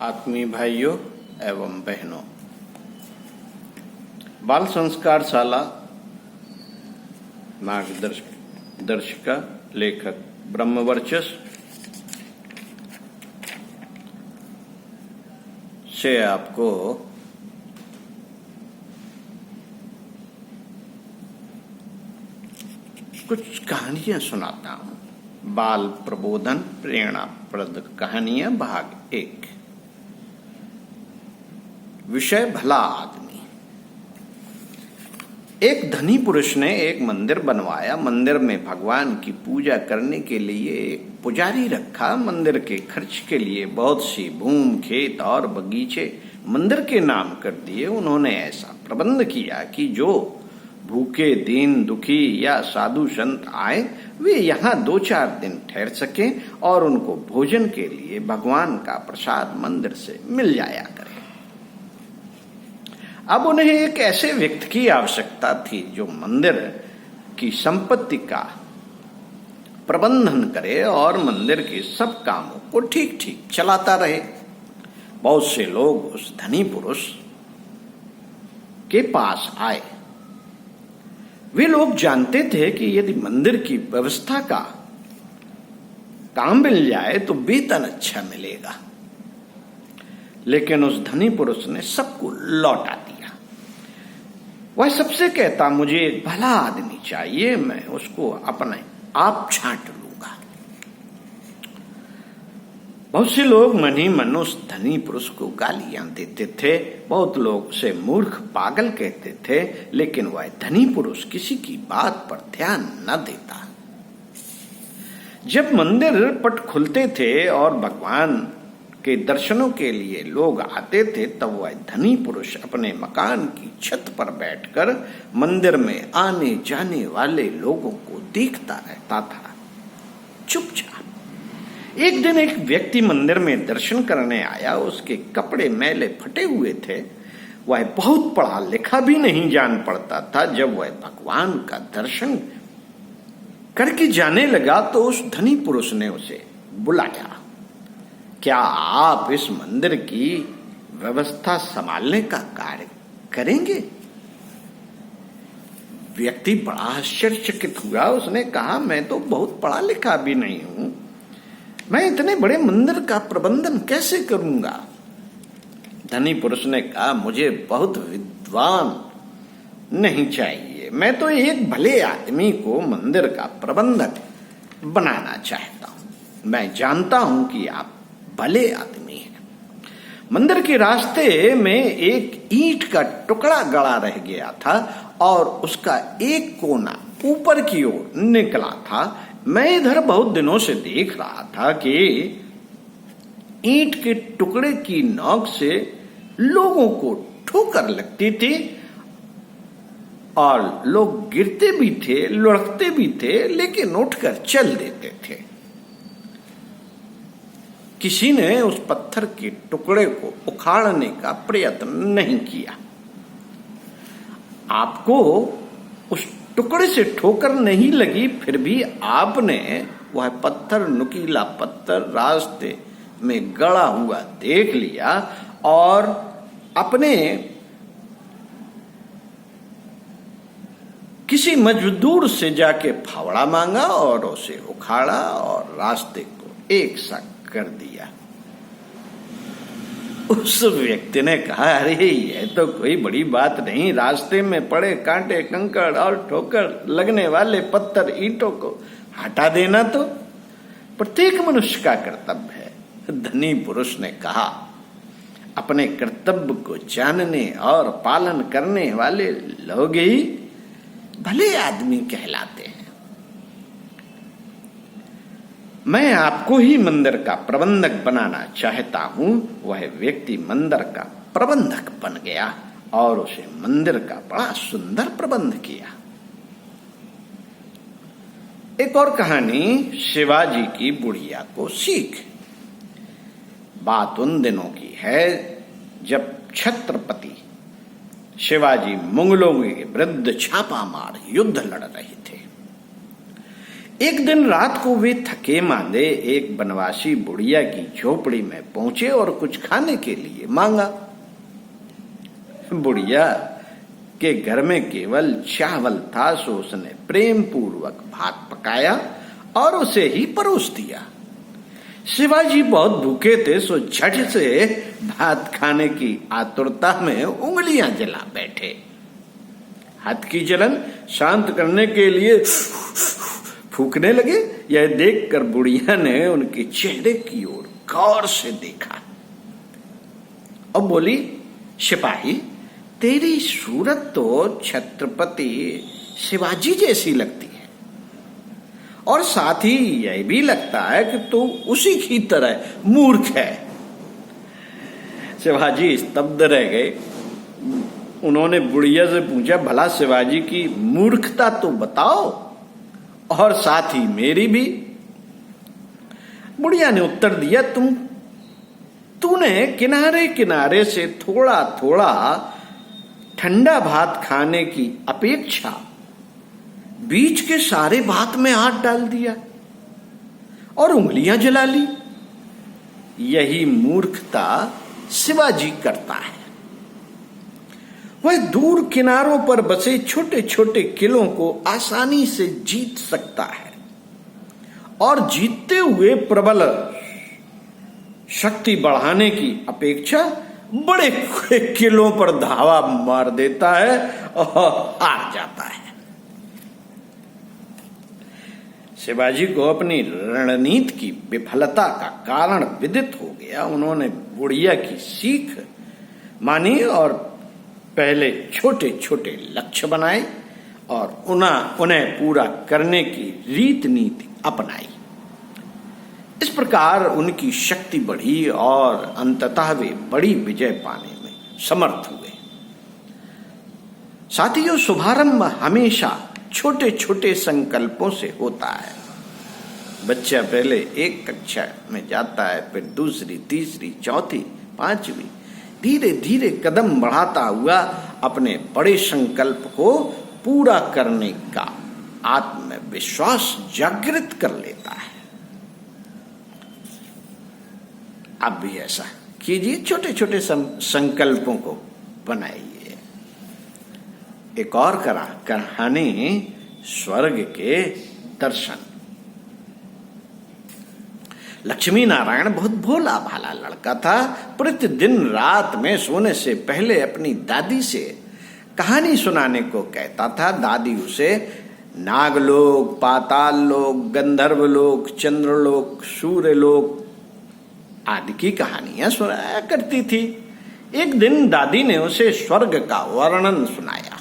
आत्मीय भाइयों एवं बहनों, बाल संस्कार शाला मार्गदर्शिका लेखक ब्रह्मवर्चस्व से आपको कुछ कहानियां सुनाता हूं। बाल प्रबोधन प्रेरणाप्रद कहानियां भाग 1। विषय भला आदमी। एक धनी पुरुष ने एक मंदिर बनवाया। मंदिर में भगवान की पूजा करने के लिए एक पुजारी रखा। मंदिर के खर्च के लिए बहुत सी भूमि, खेत और बगीचे मंदिर के नाम कर दिए। उन्होंने ऐसा प्रबंध किया कि जो भूखे, दीन दुखी या साधु संत आए वे यहाँ 2-4 दिन ठहर सकें और उनको भोजन के लिए भगवान का प्रसाद मंदिर से मिल जाया करे। अब उन्हें एक ऐसे व्यक्ति की आवश्यकता थी जो मंदिर की संपत्ति का प्रबंधन करे और मंदिर के सब कामों को ठीक ठीक चलाता रहे। बहुत से लोग उस धनी पुरुष के पास आए। वे लोग जानते थे कि यदि मंदिर की व्यवस्था का काम मिल जाए तो वेतन अच्छा मिलेगा, लेकिन उस धनी पुरुष ने सबको लौटा दिया। वह सबसे कहता, मुझे एक भला आदमी चाहिए, मैं उसको अपने आप छांट लूंगा। बहुत से लोग मन ही मन उस धनी पुरुष को गालियां देते थे। बहुत लोग उसे मूर्ख, पागल कहते थे, लेकिन वह धनी पुरुष किसी की बात पर ध्यान न देता। जब मंदिर पट खुलते थे और भगवान के दर्शनों के लिए लोग आते थे, तब वह धनी पुरुष अपने मकान की छत पर बैठकर मंदिर में आने जाने वाले लोगों को देखता रहता था, चुपचाप। एक दिन एक व्यक्ति मंदिर में दर्शन करने आया। उसके कपड़े मैले फटे हुए थे। वह बहुत पढ़ा लिखा भी नहीं जान पड़ता था। जब वह भगवान का दर्शन करके जाने लगा तो उस धनी पुरुष ने उसे बुलाया। क्या आप इस मंदिर की व्यवस्था संभालने का कार्य करेंगे? व्यक्ति बड़ा आश्चर्यचकित हुआ। उसने कहा, मैं तो बहुत पढ़ा लिखा भी नहीं हूं, मैं इतने बड़े मंदिर का प्रबंधन कैसे करूंगा? धनी पुरुष ने कहा, मुझे बहुत विद्वान नहीं चाहिए, मैं तो एक भले आदमी को मंदिर का प्रबंधक बनाना चाहता हूं। मैं जानता हूं कि आप भले आदमी हैं। मंदिर के रास्ते में एक ईंट का टुकड़ा गड़ा रह गया था और उसका एक कोना ऊपर की ओर निकला था। मैं इधर बहुत दिनों से देख रहा था कि ईंट के टुकड़े की नोक से लोगों को ठोकर लगती थी और लोग गिरते भी थे, लुढ़कते भी थे, लेकिन उठकर चल देते थे। किसी ने उस पत्थर के टुकड़े को उखाड़ने का प्रयत्न नहीं किया। आपको उस टुकड़े से ठोकर नहीं लगी, फिर भी आपने वह पत्थर, नुकीला पत्थर रास्ते में गड़ा हुआ देख लिया और अपने किसी मजदूर से जाके फावड़ा मांगा और उसे उखाड़ा और रास्ते को एक सा कर दिया। उस व्यक्ति ने कहा, अरे ये तो कोई बड़ी बात नहीं, रास्ते में पड़े कांटे, कंकड़ और ठोकर लगने वाले पत्थर, ईंटों को हटा देना तो प्रत्येक मनुष्य का कर्तव्य है। धनी पुरुष ने कहा, अपने कर्तव्य को जानने और पालन करने वाले लोग ही भले आदमी कहलाते हैं। मैं आपको ही मंदिर का प्रबंधक बनाना चाहता हूं। वह व्यक्ति मंदिर का प्रबंधक बन गया और उसे मंदिर का बड़ा सुंदर प्रबंध किया। एक और कहानी, शिवाजी की बुढ़िया को सीख। बात उन दिनों की है जब छत्रपति शिवाजी मुगलों के विरुद्ध छापामार युद्ध लड़ रहे थे। एक दिन रात को वे थके मांदे एक बनवासी बुढ़िया की झोपड़ी में पहुंचे और कुछ खाने के लिए मांगा। बुढ़िया के घर में केवल चावल था, सो उसने प्रेम पूर्वक भात पकाया और उसे ही परोस दिया। शिवाजी बहुत भूखे थे, सो झट से भात खाने की आतुरता में उंगलियां जला बैठे। हाथ की जलन शांत करने के लिए फूकने लगे। यह देखकर बुढ़िया ने उनके चेहरे की ओर गौर से देखा और बोली, सिपाही, तेरी सूरत तो छत्रपति शिवाजी जैसी लगती है और साथ ही यह भी लगता है कि तू उसी की तरह मूर्ख है। शिवाजी स्तब्ध रह गए। उन्होंने बुढ़िया से पूछा, भला शिवाजी की मूर्खता तो बताओ और साथ ही मेरी भी। बुढ़िया ने उत्तर दिया, तूने किनारे किनारे से थोड़ा थोड़ा ठंडा भात खाने की अपेक्षा बीच के सारे भात में हाथ डाल दिया और उंगलियां जला ली। यही मूर्खता शिवाजी करता है। वह दूर किनारों पर बसे छोटे छोटे किलों को आसानी से जीत सकता है और जीतते हुए प्रबल शक्ति बढ़ाने की अपेक्षा बड़े किलों पर धावा मार देता है और हार जाता है। शिवाजी को अपनी रणनीति की विफलता का कारण विदित हो गया। उन्होंने बुढ़िया की सीख मानी और पहले छोटे छोटे लक्ष्य बनाए और उन्हें पूरा करने की रीत नीति अपनाई। इस प्रकार उनकी शक्ति बढ़ी और अंततः वे बड़ी विजय पाने में समर्थ हुए। साथियों, शुभारंभ हमेशा छोटे छोटे संकल्पों से होता है। बच्चा पहले एक कक्षा में जाता है, फिर दूसरी, तीसरी, चौथी, पांचवी, धीरे धीरे कदम बढ़ाता हुआ अपने बड़े संकल्प को पूरा करने का आत्मविश्वास जागृत कर लेता है। आप भी ऐसा कीजिए, छोटे छोटे संकल्पों को बनाइए। एक और कहानी, स्वर्ग के दर्शन। लक्ष्मी नारायण बहुत भोला भाला लड़का था। प्रतिदिन रात में सोने से पहले अपनी दादी से कहानी सुनाने को कहता था। दादी उसे नागलोक, पाताल लोक, गंधर्व लोक, चंद्रलोक, सूर्यलोक आदि की कहानियां सुनाया करती थी। एक दिन दादी ने उसे स्वर्ग का वर्णन सुनाया।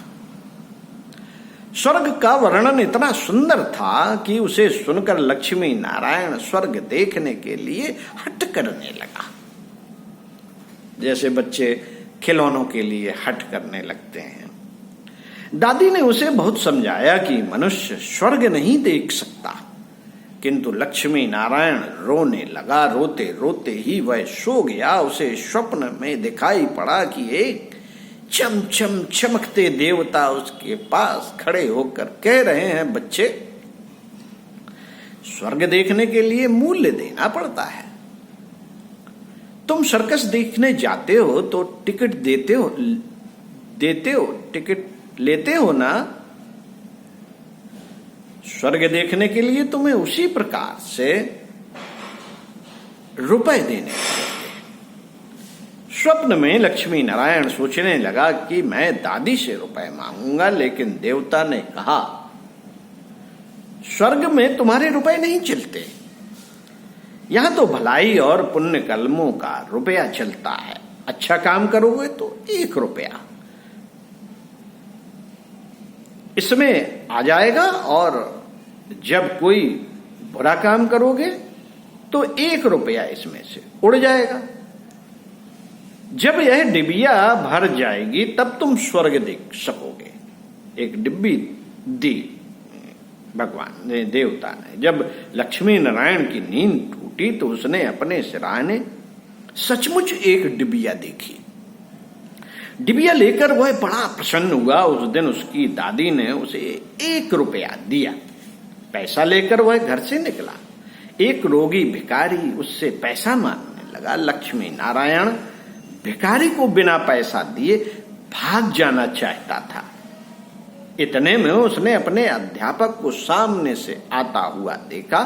स्वर्ग का वर्णन इतना सुंदर था कि उसे सुनकर लक्ष्मी नारायण स्वर्ग देखने के लिए हट करने लगा, जैसे बच्चे खिलौनों के लिए हट करने लगते हैं। दादी ने उसे बहुत समझाया कि मनुष्य स्वर्ग नहीं देख सकता, किंतु लक्ष्मी नारायण रोने लगा। रोते रोते ही वह सो गया। उसे स्वप्न में दिखाई पड़ा कि एक चम चम चमकते देवता उसके पास खड़े होकर कह रहे हैं, बच्चे, स्वर्ग देखने के लिए मूल्य देना पड़ता है। तुम सर्कस देखने जाते हो तो टिकट देते हो, टिकट लेते हो ना। स्वर्ग देखने के लिए तुम्हें उसी प्रकार से रुपए देने पड़ेंगे। स्वप्न में लक्ष्मी नारायण सोचने लगा कि मैं दादी से रुपए मांगूंगा, लेकिन देवता ने कहा, स्वर्ग में तुम्हारे रुपए नहीं चलते, यहां तो भलाई और पुण्य कर्मों का रुपया चलता है। अच्छा काम करोगे तो 1 रुपया इसमें आ जाएगा और जब कोई बुरा काम करोगे तो 1 रुपया इसमें से उड़ जाएगा। जब यह डिबिया भर जाएगी तब तुम स्वर्ग देख सकोगे। एक डिब्बी दी भगवान ने, देवता ने। जब लक्ष्मी नारायण की नींद टूटी तो उसने अपने सिरहाने सचमुच एक डिबिया देखी। डिबिया लेकर वह बड़ा प्रसन्न हुआ। उस दिन उसकी दादी ने उसे 1 रुपया दिया पैसा लेकर वह घर से निकला। एक रोगी भिखारी उससे पैसा मांगने लगा। लक्ष्मी नारायण भिखारी को बिना पैसा दिए भाग जाना चाहता था। इतने में उसने अपने अध्यापक को सामने से आता हुआ देखा।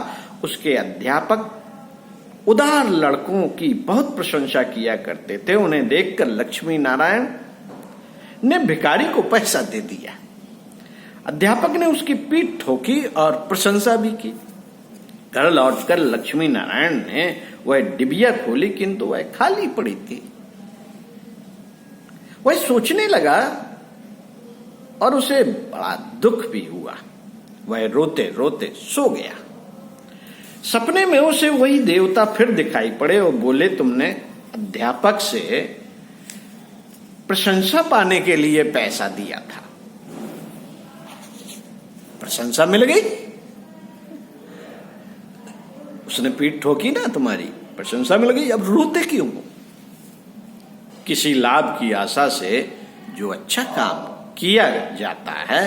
उसके अध्यापक उदार लड़कों की बहुत प्रशंसा किया करते थे। उन्हें देखकर लक्ष्मी नारायण ने भिखारी को पैसा दे दिया। अध्यापक ने उसकी पीठ ठोकी और प्रशंसा भी की। घर लौटकर लक्ष्मी नारायण ने वह डिबिया खोली, किंतु वह खाली पड़ी थी। वह सोचने लगा और उसे बड़ा दुख भी हुआ। वह रोते रोते सो गया। सपने में उसे वही देवता फिर दिखाई पड़े और बोले, तुमने अध्यापक से प्रशंसा पाने के लिए पैसा दिया था, प्रशंसा मिल गई, उसने पीठ ठोकी ना तुम्हारी, प्रशंसा मिल गई, अब रोते क्यों हो? किसी लाभ की आशा से जो अच्छा काम किया जाता है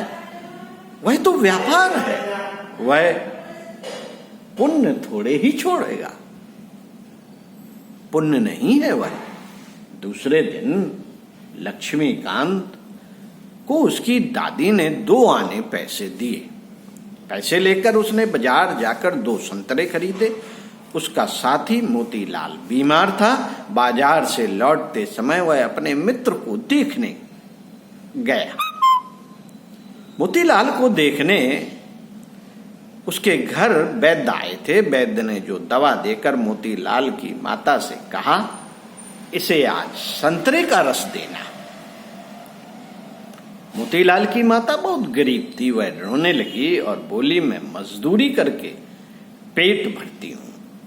वह तो व्यापार है, वह पुण्य थोड़े ही छोड़ेगा, पुण्य नहीं है वह। दूसरे दिन लक्ष्मीकांत को उसकी दादी ने 2 आने पैसे दिए। पैसे लेकर उसने बाजार जाकर 2 संतरे खरीदे। उसका साथी मोतीलाल बीमार था। बाजार से लौटते समय वह अपने मित्र को देखने गया। मोतीलाल को देखने उसके घर वैद्य आए थे। वैद्य ने जो दवा देकर मोतीलाल की माता से कहा, इसे आज संतरे का रस देना। मोतीलाल की माता बहुत गरीब थी। वह रोने लगी और बोली, मैं मजदूरी करके पेट भरती हूं।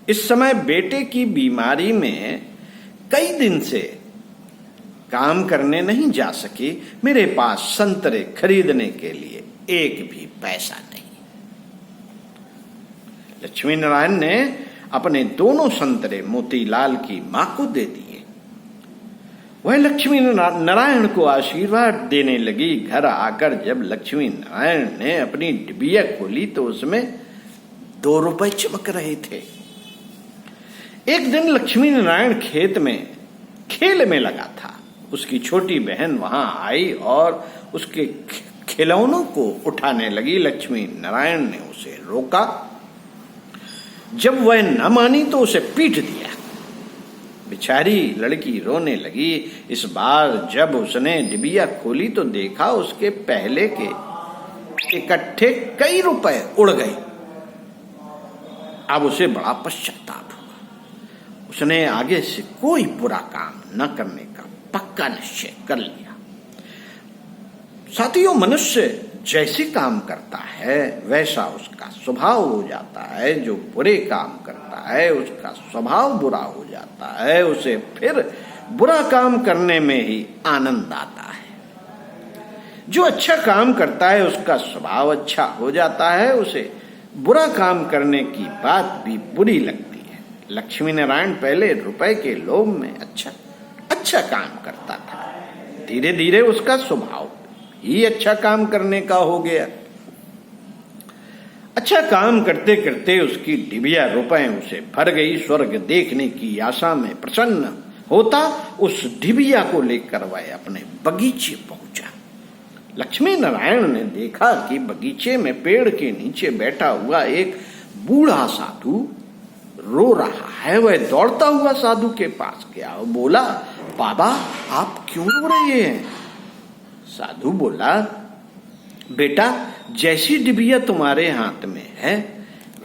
इस समय बेटे की बीमारी में कई दिन से काम करने नहीं जा सकी। मेरे पास संतरे खरीदने के लिए एक भी पैसा नहीं। लक्ष्मी नारायण ने अपने दोनों संतरे मोतीलाल की मां को दे दिए। वह लक्ष्मी नारायण को आशीर्वाद देने लगी। घर आकर जब लक्ष्मी नारायण ने अपनी डिबिया खोली तो उसमें 2 रुपए चमक रहे थे। एक दिन लक्ष्मी नारायण खेत में खेल में लगा था। उसकी छोटी बहन वहां आई और उसके खिलौनों को उठाने लगी। लक्ष्मी नारायण ने उसे रोका। जब वह न मानी तो उसे पीट दिया। बेचारी लड़की रोने लगी। इस बार जब उसने डिबिया खोली तो देखा उसके पहले के इकट्ठे कई रुपए उड़ गए। अब उसे बड़ा पश्चाताप हुआ। उसने आगे से कोई बुरा काम न करने का पक्का निश्चय कर लिया। साथियों, मनुष्य जैसे काम करता है वैसा उसका स्वभाव हो जाता है। जो बुरे काम करता है उसका स्वभाव बुरा हो जाता है। उसे फिर बुरा काम करने में ही आनंद आता है। जो अच्छा काम करता है उसका स्वभाव अच्छा हो जाता है। उसे बुरा काम करने की बात भी बुरी लगती है। लक्ष्मी नारायण पहले रुपए के लोभ में अच्छा काम करता था। धीरे धीरे उसका स्वभाव ही अच्छा काम करने का हो गया। अच्छा काम करते करते उसकी डिबिया रुपए उसे भर गई। स्वर्ग देखने की आशा में प्रसन्न होता उस डिबिया को लेकर वह अपने बगीचे पहुंचा। लक्ष्मी नारायण ने देखा कि बगीचे में पेड़ के नीचे बैठा हुआ एक बूढ़ा साधु रो रहा है। वह दौड़ता हुआ साधु के पास गया और बोला, बाबा आप क्यों रो रहे हैं? साधु बोला, बेटा जैसी डिबिया तुम्हारे हाथ में है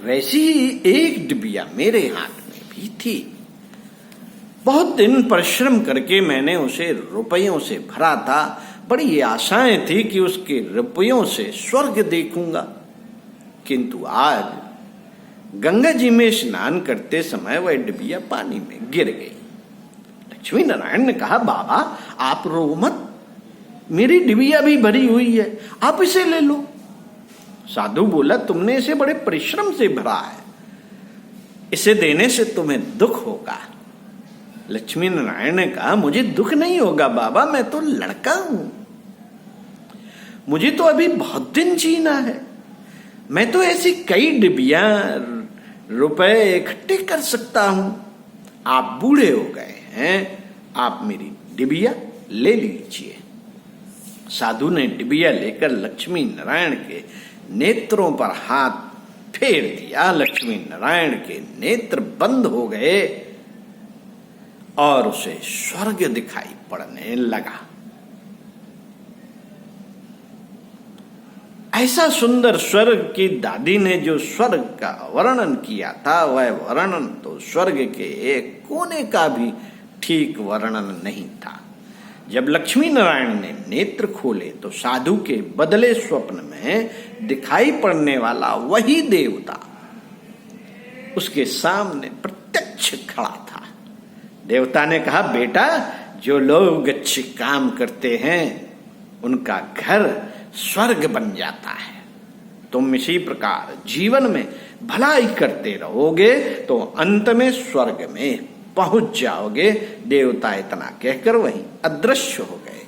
वैसी ही एक डिबिया मेरे हाथ में भी थी। बहुत दिन परिश्रम करके मैंने उसे रुपयों से भरा था। बड़ी आशाएं थी कि उसके रुपयों से स्वर्ग देखूंगा, किंतु आज गंगा जी में स्नान करते समय वह डिबिया पानी में गिर गई। लक्ष्मी नारायण ने कहा, बाबा आप रो मत, मेरी डिबिया भी भरी हुई है, आप इसे ले लो। साधु बोला, तुमने इसे बड़े परिश्रम से भरा है, इसे देने से तुम्हें दुख होगा। लक्ष्मी नारायण ने कहा, मुझे दुख नहीं होगा बाबा, मैं तो लड़का हूं, मुझे तो अभी बहुत दिन जीना है। मैं तो ऐसी कई डिबिया रुपए इकट्ठे कर सकता हूं। आप बूढ़े हो गए हैं, आप मेरी डिबिया ले लीजिए। साधु ने डिबिया लेकर लक्ष्मी नारायण के नेत्रों पर हाथ फेर दिया। लक्ष्मी नारायण के नेत्र बंद हो गए और उसे स्वर्ग दिखाई पड़ने लगा। ऐसा सुंदर स्वर्ग की दादी ने जो स्वर्ग का वर्णन किया था, वह वर्णन तो स्वर्ग के एक कोने का भी ठीक वर्णन नहीं था। जब लक्ष्मी नारायण ने नेत्र खोले तो साधु के बदले स्वप्न में दिखाई पड़ने वाला वही देवता उसके सामने प्रत्यक्ष खड़ा था। देवता ने कहा, बेटा, जो लोग अच्छे काम करते हैं उनका घर स्वर्ग बन जाता है। तुम इसी प्रकार जीवन में भलाई करते रहोगे तो अंत में स्वर्ग में पहुंच जाओगे। देवता इतना कहकर वहीं अदृश्य हो गए।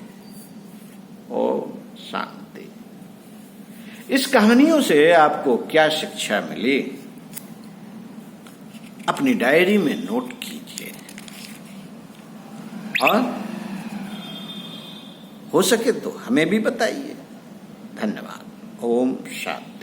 ओम शांति। इस कहानियों से आपको क्या शिक्षा मिली, अपनी डायरी में नोट कीजिए और हो सके तो हमें भी बताइए। धन्यवाद। ओम शांति।